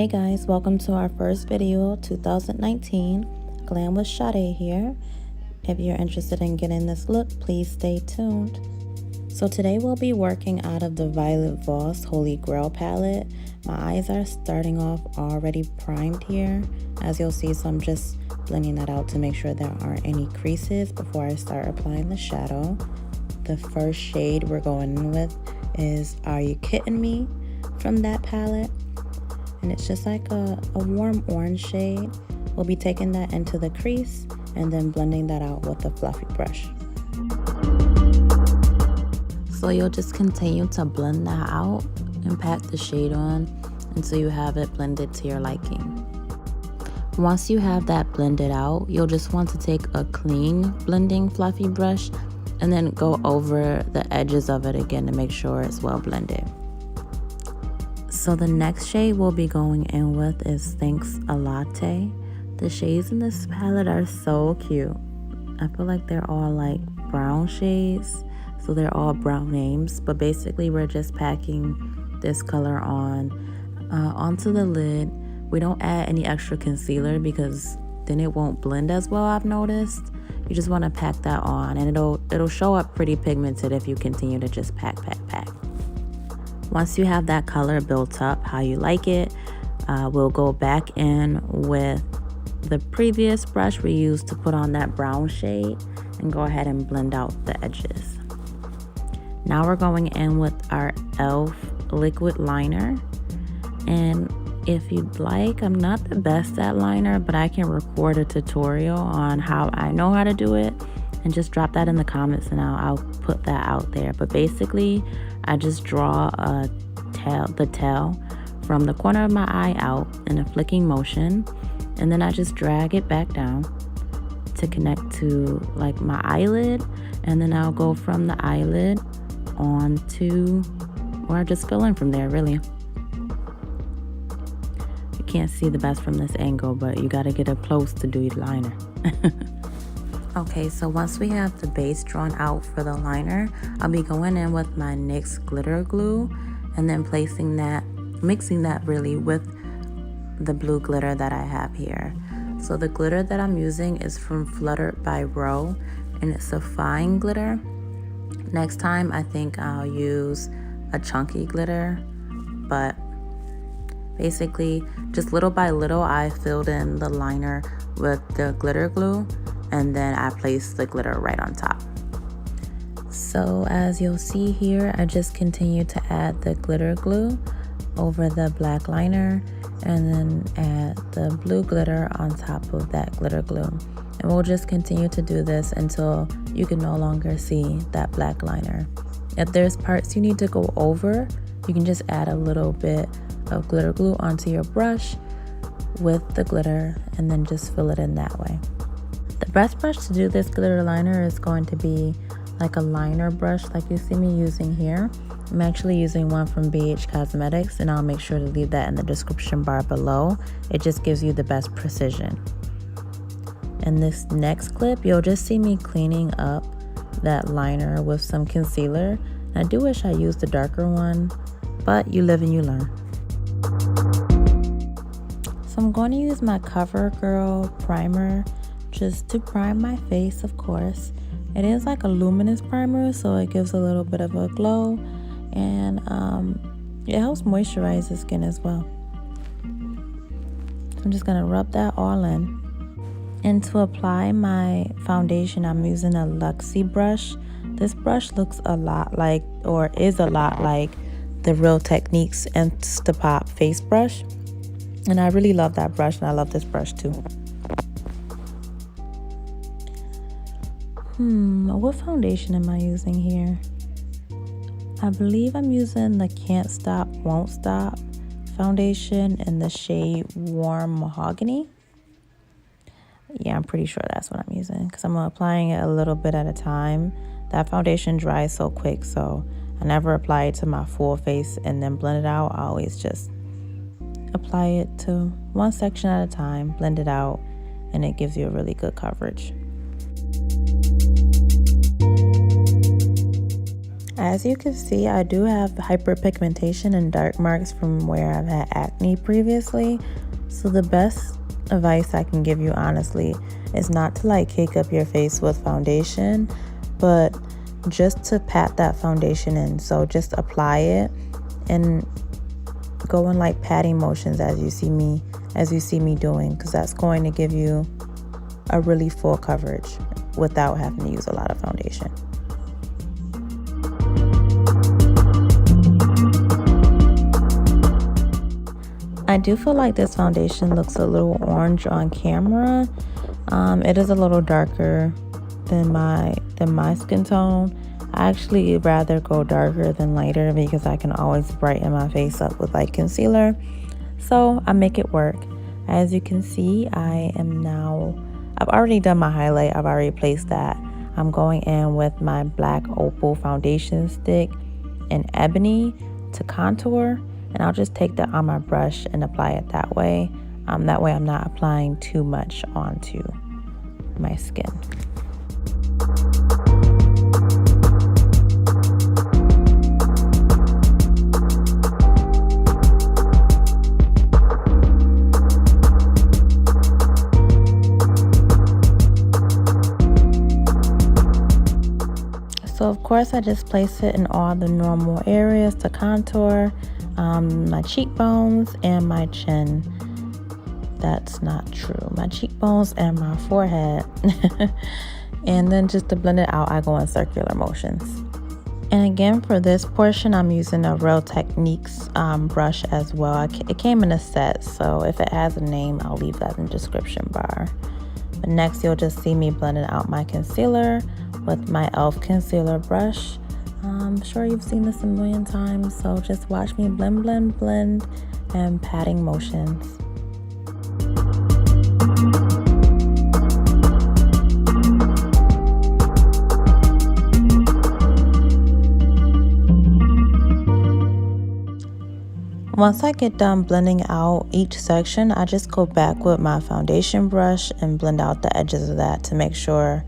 Hey guys, welcome to our first video 2019. GlamWithSade here. If you're interested in getting this look, please stay tuned. So today we'll be working out of the Violet Voss Holy Grail palette. My eyes are starting off already primed here, as you'll see, so I'm just blending that out to make sure there aren't any creases before I start applying the shadow. The first shade we're going in with is Are You Kidding Me from that palette. And it's just like a warm orange shade. We'll be taking that into the crease and then blending that out with a fluffy brush. So you'll just continue to blend that out and pat the shade on until you have it blended to your liking. Once you have that blended out, you'll just want to take a clean blending fluffy brush and then go over the edges of it again to make sure it's well blended. So the next shade we'll be going in with is Thanks a Latte. The shades in this palette are so cute. I feel like they're all like brown shades, so they're all brown names, but basically we're just packing this color onto the lid. We don't add any extra concealer because then it won't blend as well, I've noticed. You just want to pack that on, and it'll show up pretty pigmented if you continue to just pack. Once you have that color built up how you like it, we'll go back in with the previous brush we used to put on that brown shade and go ahead and blend out the edges. Now we're going in with our e.l.f. liquid liner, and if you'd like, I'm not the best at liner, but I can record a tutorial on how I know how to do it, and just drop that in the comments and I'll put that out there. But basically, I just draw the tail from the corner of my eye out in a flicking motion, and then I just drag it back down to connect to like my eyelid, and then I'll go from the eyelid on to, or just fill in from there really. You can't see the best from this angle, but you got to get up close to do your liner. Okay, so once we have the base drawn out for the liner, I'll be going in with my NYX glitter glue and then mixing that really with the blue glitter that I have here. So the glitter that I'm using is from Fluttered by Ro, and it's a fine glitter. Next time I think I'll use a chunky glitter, but basically just little by little I filled in the liner with the glitter glue, and then I placed the glitter right on top. So as you'll see here, I just continue to add the glitter glue over the black liner and then add the blue glitter on top of that glitter glue. And we'll just continue to do this until you can no longer see that black liner. If there's parts you need to go over, you can just add a little bit of glitter glue onto your brush with the glitter and then just fill it in that way. The best brush to do this glitter liner is going to be like a liner brush like you see me using here. I'm actually using one from Beige Cosmetics, and I'll make sure to leave that in the description bar below. It just gives you the best precision. In this next clip, you'll just see me cleaning up that liner with some concealer. I do wish I used the darker one, but you live and you learn. So I'm going to use my CoverGirl primer just to prime my face, of course. It is like a luminous primer, so it gives a little bit of a glow, and it helps moisturize the skin as well. I'm just gonna rub that all in. And to apply my foundation, I'm using a Luxie brush. This brush looks a lot like, or is a lot like, the Real Techniques Instapop face brush. And I really love that brush, and I love this brush too. What foundation am I using here? I believe I'm using the Can't Stop, Won't Stop foundation in the shade Warm Mahogany. Yeah, I'm pretty sure that's what I'm using because I'm applying it a little bit at a time. That foundation dries so quick, so I never apply it to my full face and then blend it out. I always just apply it to one section at a time, blend it out, and it gives you a really good coverage. as you can see, I do have hyperpigmentation and dark marks from where I've had acne previously. So the best advice I can give you, honestly, is not to like cake up your face with foundation, but just to pat that foundation in. So just apply it and go in like patting motions as you see me doing, because that's going to give you a really full coverage without having to use a lot of foundation. I do feel like this foundation looks a little orange on camera. It is a little darker than my skin tone. I actually rather go darker than lighter because I can always brighten my face up with like concealer. So I make it work. As you can see, I've already done my highlight. I've already placed that. I'm going in with my black opal foundation stick in ebony to contour. And I'll just take that on my brush and apply it that way. That way I'm not applying too much onto my skin. So of course I just place it in all the normal areas to contour. My cheekbones and my chin. That's not true. My cheekbones and my forehead. And then just to blend it out, I go in circular motions. And again, for this portion, I'm using a Real Techniques brush as well. It came in a set, so if it has a name, I'll leave that in the description bar. But next, you'll just see me blending out my concealer with my e.l.f. concealer brush. I'm sure you've seen this a million times, so just watch me blend, blend, blend, and patting motions. Once I get done blending out each section, I just go back with my foundation brush and blend out the edges of that to make sure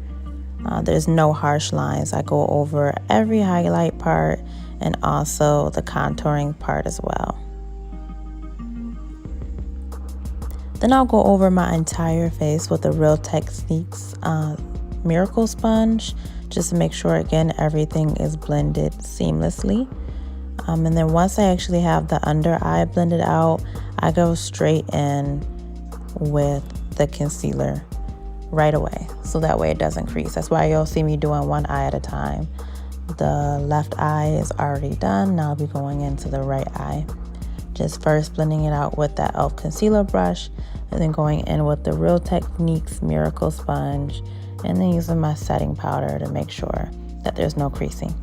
there's no harsh lines. I go over every highlight part and also the contouring part as well. Then I'll go over my entire face with the Real Techniques Miracle Sponge just to make sure, again, everything is blended seamlessly. And then once I actually have the under eye blended out, I go straight in with the concealer right away, so that way it doesn't crease. That's why you'll see me doing one eye at a time. The left eye is already done. Now I'll be going into the right eye. Just first blending it out with that e.l.f. concealer brush, and then going in with the Real Techniques Miracle Sponge, and then using my setting powder to make sure that there's no creasing.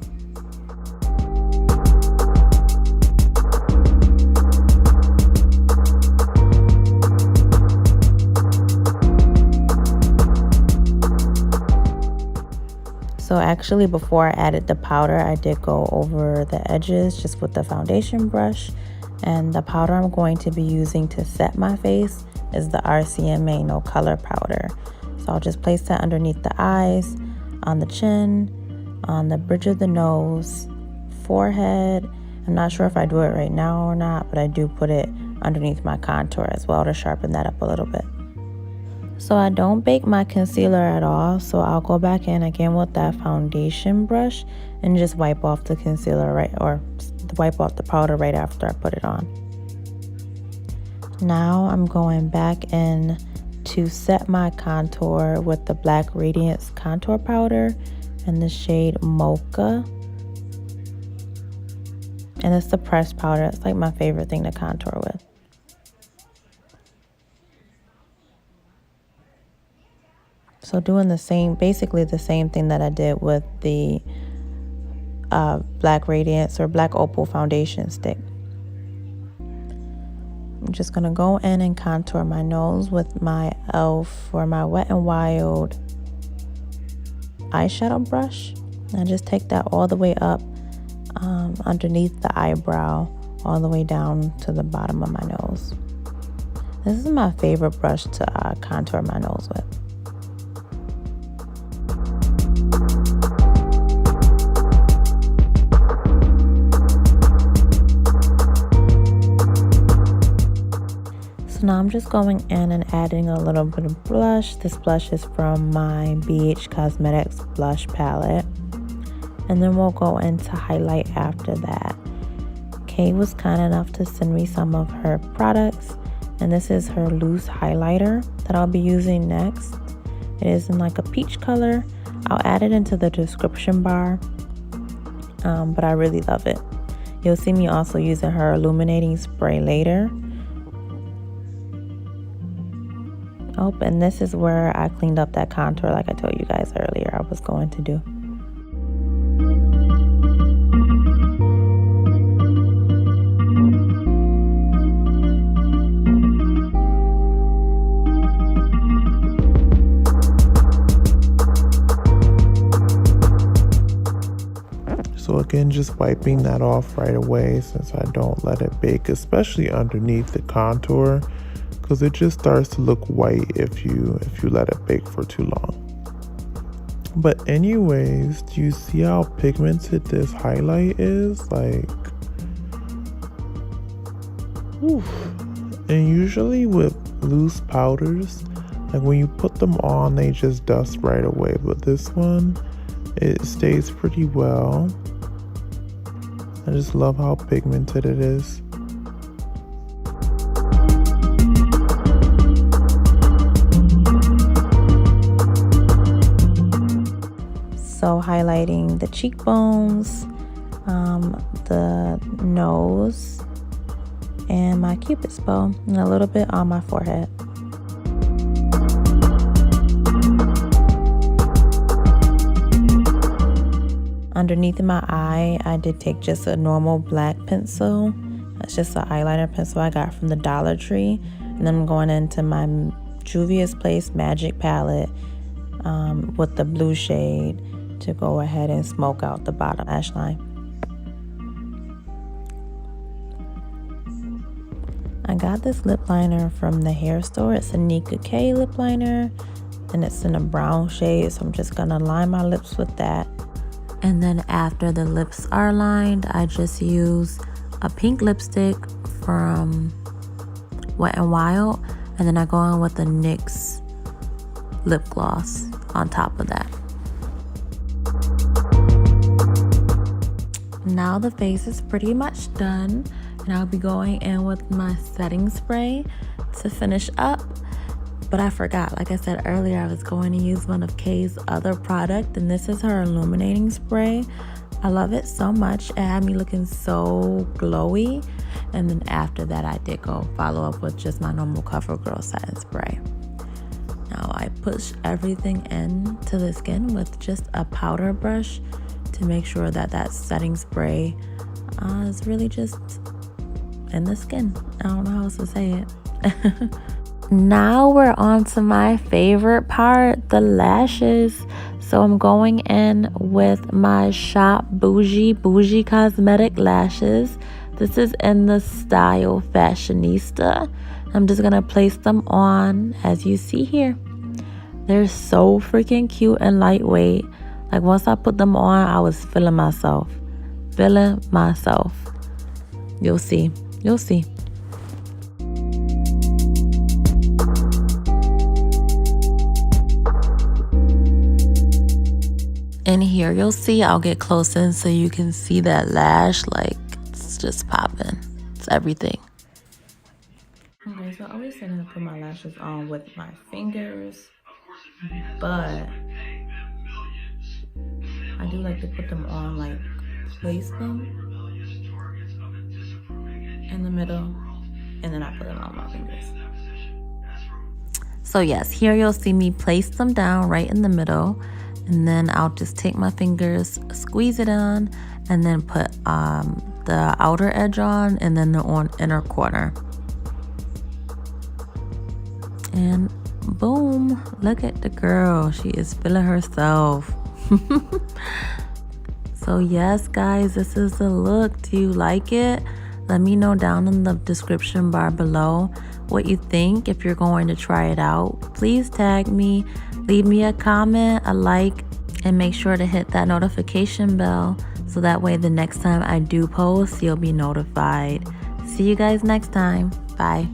So actually, before I added the powder, I did go over the edges just with the foundation brush. And the powder I'm going to be using to set my face is the RCMA No Color powder. So I'll just place that underneath the eyes, on the chin, on the bridge of the nose, forehead. I'm not sure if I do it right now or not, but I do put it underneath my contour as well to sharpen that up a little bit. So I don't bake my concealer at all, so I'll go back in again with that foundation brush and just wipe off the concealer wipe off the powder right after I put it on. Now I'm going back in to set my contour with the Black Radiance contour powder in the shade Mocha. And it's the pressed powder. It's like my favorite thing to contour with. So doing basically the same thing that I did with the Black Radiance or Black Opal foundation stick. I'm just going to go in and contour my nose with my e.l.f. or my Wet n Wild eyeshadow brush. And just take that all the way up underneath the eyebrow, all the way down to the bottom of my nose. This is my favorite brush to contour my nose with. So now I'm just going in and adding a little bit of blush. This blush is from my Beige Cosmetics blush palette. And then we'll go into highlight after that. Kay was kind enough to send me some of her products. And this is her loose highlighter that I'll be using next. It is in like a peach color. I'll add it into the description bar. But I really love it. You'll see me also using her illuminating spray later. Oh, and this is where I cleaned up that contour like I told you guys earlier I was going to do. So again, just wiping that off right away since I don't let it bake, especially underneath the contour, because it just starts to look white if you let it bake for too long. But anyways, do you see how pigmented this highlight is? Like, oof. And usually with loose powders, like when you put them on, they just dust right away. But this one, it stays pretty well. I just love how pigmented it is. So highlighting the cheekbones, the nose, and my cupid's bow, and a little bit on my forehead. Underneath my eye, I did take just a normal black pencil. That's just an eyeliner pencil I got from the Dollar Tree. And then I'm going into my Juvia's Place Magic palette with the blue shade to go ahead and smoke out the bottom lash line. I got this lip liner from the hair store. It's a Nika K lip liner and it's in a brown shade, so I'm just gonna line my lips with that. And then after the lips are lined, I just use a pink lipstick from Wet n Wild, and then I go in with the NYX lip gloss on top of that. Now the face is pretty much done, and I'll be going in with my setting spray to finish up. But I forgot, like I said earlier, I was going to use one of Kay's other product, and this is her illuminating spray. I love it so much. It had me looking so glowy. And then after that, I did go follow up with just my normal CoverGirl setting spray. Now I push everything into the skin with just a powder brush to make sure that that setting spray is really just in the skin. I don't know how else to say it. Now we're on to my favorite part, the lashes. So I'm going in with my Shop Bougie Cosmetic lashes. This is in the style Fashionista. I'm just gonna place them on as you see here. They're so freaking cute and lightweight. Like once I put them on, I was feeling myself. You'll see. In here, you'll see, I'll get close in so you can see that lash. Like, it's just popping. It's everything. Okay, so I always tend to put my lashes on with my fingers, but I do like to put them on, like, place them in the middle, and then I put them on my fingers. So yes, here you'll see me place them down right in the middle. And then I'll just take my fingers, squeeze it on, and then put the outer edge on, and then the inner corner. And boom, look at the girl. She is feeling herself. So yes, guys, this is the look. Do you like it? Let me know down in the description bar below what you think. If you're going to try it out, please tag me. Leave me a comment, a like, and make sure to hit that notification bell so that way the next time I do post, you'll be notified. See you guys next time. Bye.